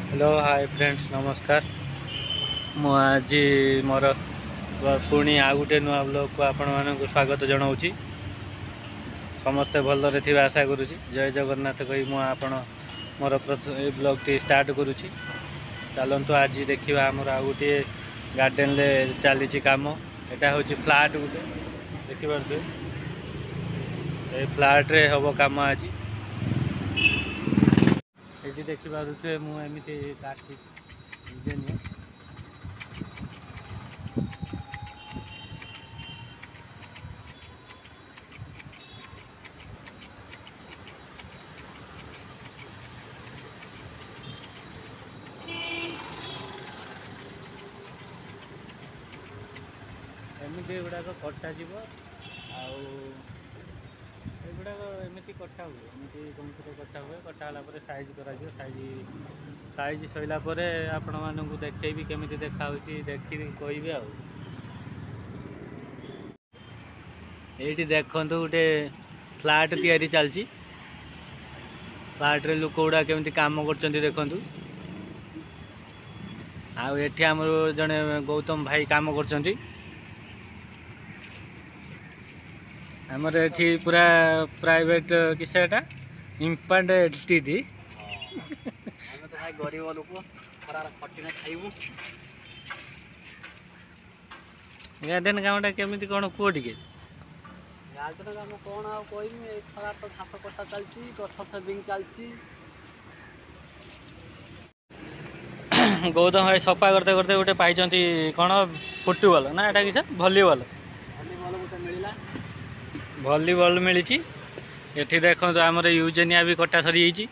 Hello hi friends नमस्कार। मु आज मोर पुणी आ गोटे नुआ ब्लॉग को आपण मानक स्वागत जनाऊँगी। समस्ते भलरे थिबा आशा करुँची। जय जगन्नाथ कही मु आपण मोर ब्लॉग टी स्टार्ट करुँची। चलतु आज देखा आमर आ गोटे गार्डन रे चली काम। यहाँ हूँ फ्लाट गोटे देखिपे ये फ्लाट रे हम कम आज ये देखिपे मुझे काटी निजे निजे एमती गुड़ाक कटा जीव आगुड़ाक एमती कटा हुए एमती कौन कटा हुए कटाला साइज कर साइज सैला आपण मानक देखी केमी देखा देखी कहे आईटी देखु गोटे फ्लाट तैयारी चलती फ्लाट रे लोक गुड़ा केमी काम कर देखु आठ आम जड़े गौतम भाई काम कर आमर ये पूरा प्राइवेट किसा इम्पांड एलटीडी गरीब लोक खटिना खाइबू गार्डन कामटा केमी कौन कह टे गार्डन काम कौन आ कहमी खरा तो घास कटा चलती गछ सेविंग चलती। गौतम भाई सफा करते करते गोटे पाई कौन फुटबॉल ना एटा कि भलीबॉल गोटे मिलला भलीबॉल मिली। ये देखो आमर यूजेनिया भी कटा सरी जाइए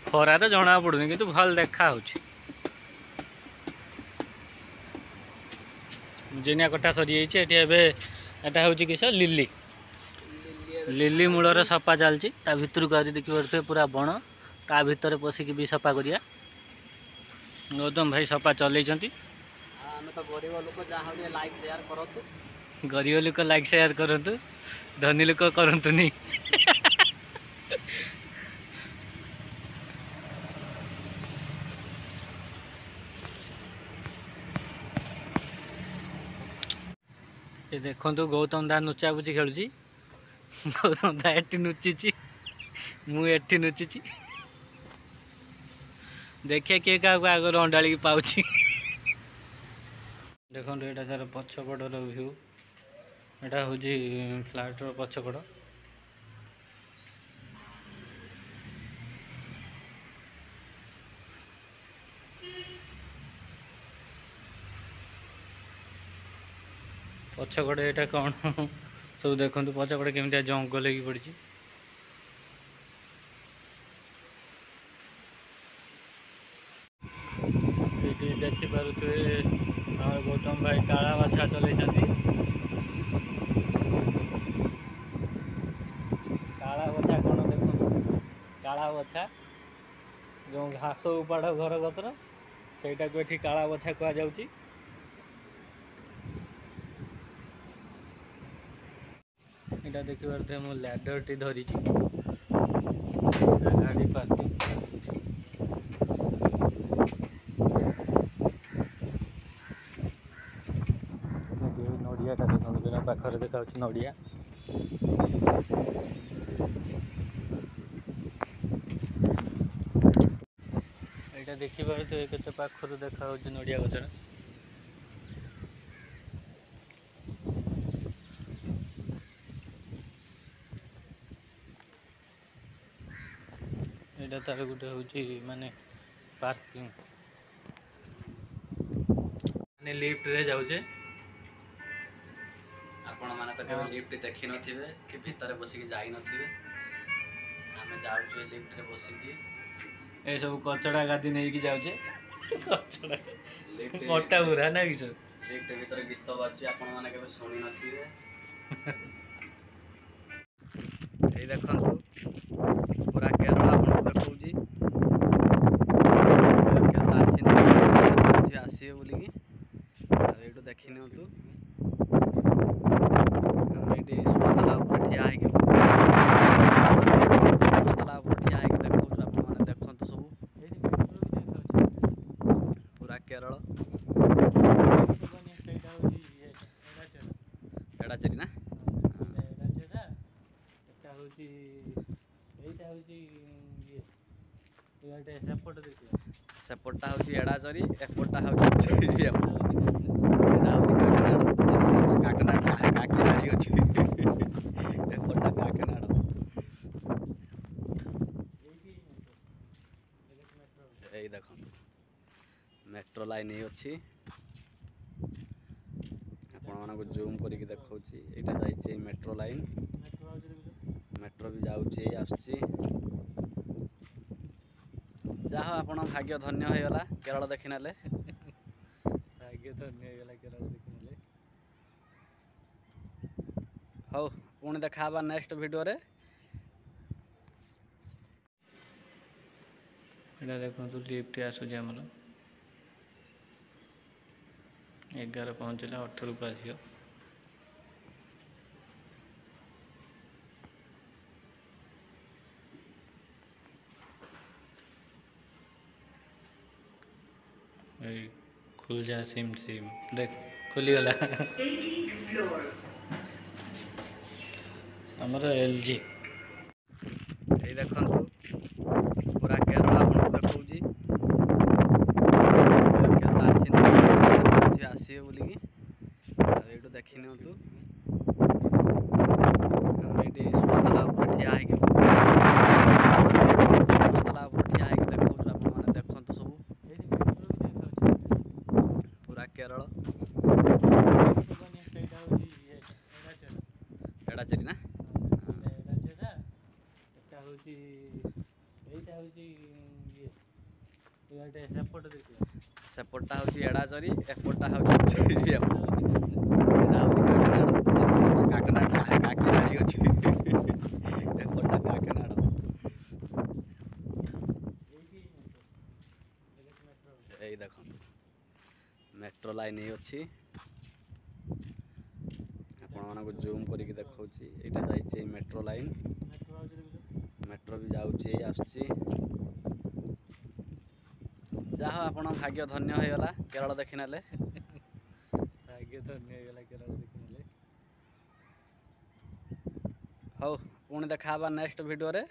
खरार जना पड़ुनि कि भल देखा यूजेनिया कटा सरी जाइए। एटा हूँ किस लिली लिली मूलर सफा चलती भितर को देखिए पूरा बण ता भितर पशिकी भी सफा करिया। गौतम भाई सफा चल तो गरीब लोक जहाँ लाइक शेयर करतु गरीब लोक लाइक शेयर करतु धनी लोक करतुनी। ये देखु गौतम दा नुचाबुची खेलुची गौतम दा एटी नुचिची मुझे नुचिची देखिए किए क्या आगर अंडाड़ी पाऊँ। देखो यहाँ तार पछपटर व्यू यहाँ हूँ फ्लाट पछपट पछकड़े यहाँ कौन सब देखो पछकड़े केमी जंगल हो पड़ी। देखिपे गौतम भाई काला बाछा चल काला बछा कौन देखो काला बछा जो घास उपाड़ घर गतर सेटा को ये काला बछा कह जाऊँगी। यहाँ देखिए मो लैडर टी धरी गाड़ी पार्किंग नड़ियाटा देखो पाखे देखा नड़िया यहाँ देखिए केते पाखर देखा नड़िया गछर यहाँ तार गोटे हूँ माने पार्किंग माने लिफ्ट रे जाऊे आपण मैंने तो केवल लिफ्ट देखी नथिबे कि भितर बसिकी जाई नथिबे आमे जाउछु लिफ्ट रे बसिकी ए सब कचड़ा गादी नहीं कि जाऊे कचड़ा लिफ्ट मोटा पूरा ना कि लिफ्ट भीतर गीत बाजु आपण माने केबे सुनी नथिबे। ये देखंतु पूरा केरला आपण देखौजी केरला आसी बोली कि एटू देखि नियंतु हम एटी सुतला ऊपर ठिया है कि सुतला ऊपर ठिया है कि देखौ आपण माने देखंतु सब କେରଳ ସେଇଟା ହେଉଛି ଏଡ଼ାଚେରି ନା ଏଟା ହେଉଛି ଏଇଟା ହେଉଛି ଇଏ ଏଇଟା ସେପଟ ଦେଖିବା ସେପଟଟା ହେଉଛି ଏଡ଼ାଚରି ଏପଟଟା ହେଉଛି ଏଇଟା ହେଉଛି କାକନାଡ଼ କାକିନାଡ଼ି ଅଛି ଏପଟଟା କାକନାଡ଼ ଏଇ ଦେଖନ୍ତୁ मेट्रो लाइन ही अच्छी आपको जूम करके देखौछि एटा जाइछे मेट्रो लाइन मेट्रो भी जाउछि आसछि जाहो आपण भाग्य धन्य हो गला केरल देखि नाले भाग्य धन्य हो गला केरल देखि नाले हौ पुणी देखाबा नेक्स्ट वीडियो रे एटा देखो लिफ्ट आसुछि हमर 11 पहुँचला 18 को आसियो खुल जा सिम सिम देख खुली गला हमर एलजी ए देखंतु पूरा केरल आपन देखौछि केरल आसिए बोली एटू देखी नियंतु आम ये सुरतला ठिया है देखो आप देखु सब पूरा केरल एड़ाचेरी ना सेपटा हूँ एड़ाचरी एपटा हूँ काकनाड़ी अच्छी एपटा काकनाड़ यही देखो मेट्रो लाइन ही अच्छी आपको जूम करके देखौछि एटा जाइछे मेट्रो लाइन मेट्रो भी जाउछि आसछि जाहो आपण भाग्य धन्य हो गला केरल देखि नाले भाग्य धन्य हो गला केरल देखि नाले हौ पुणी देखाबा नेक्स्ट वीडियो रे।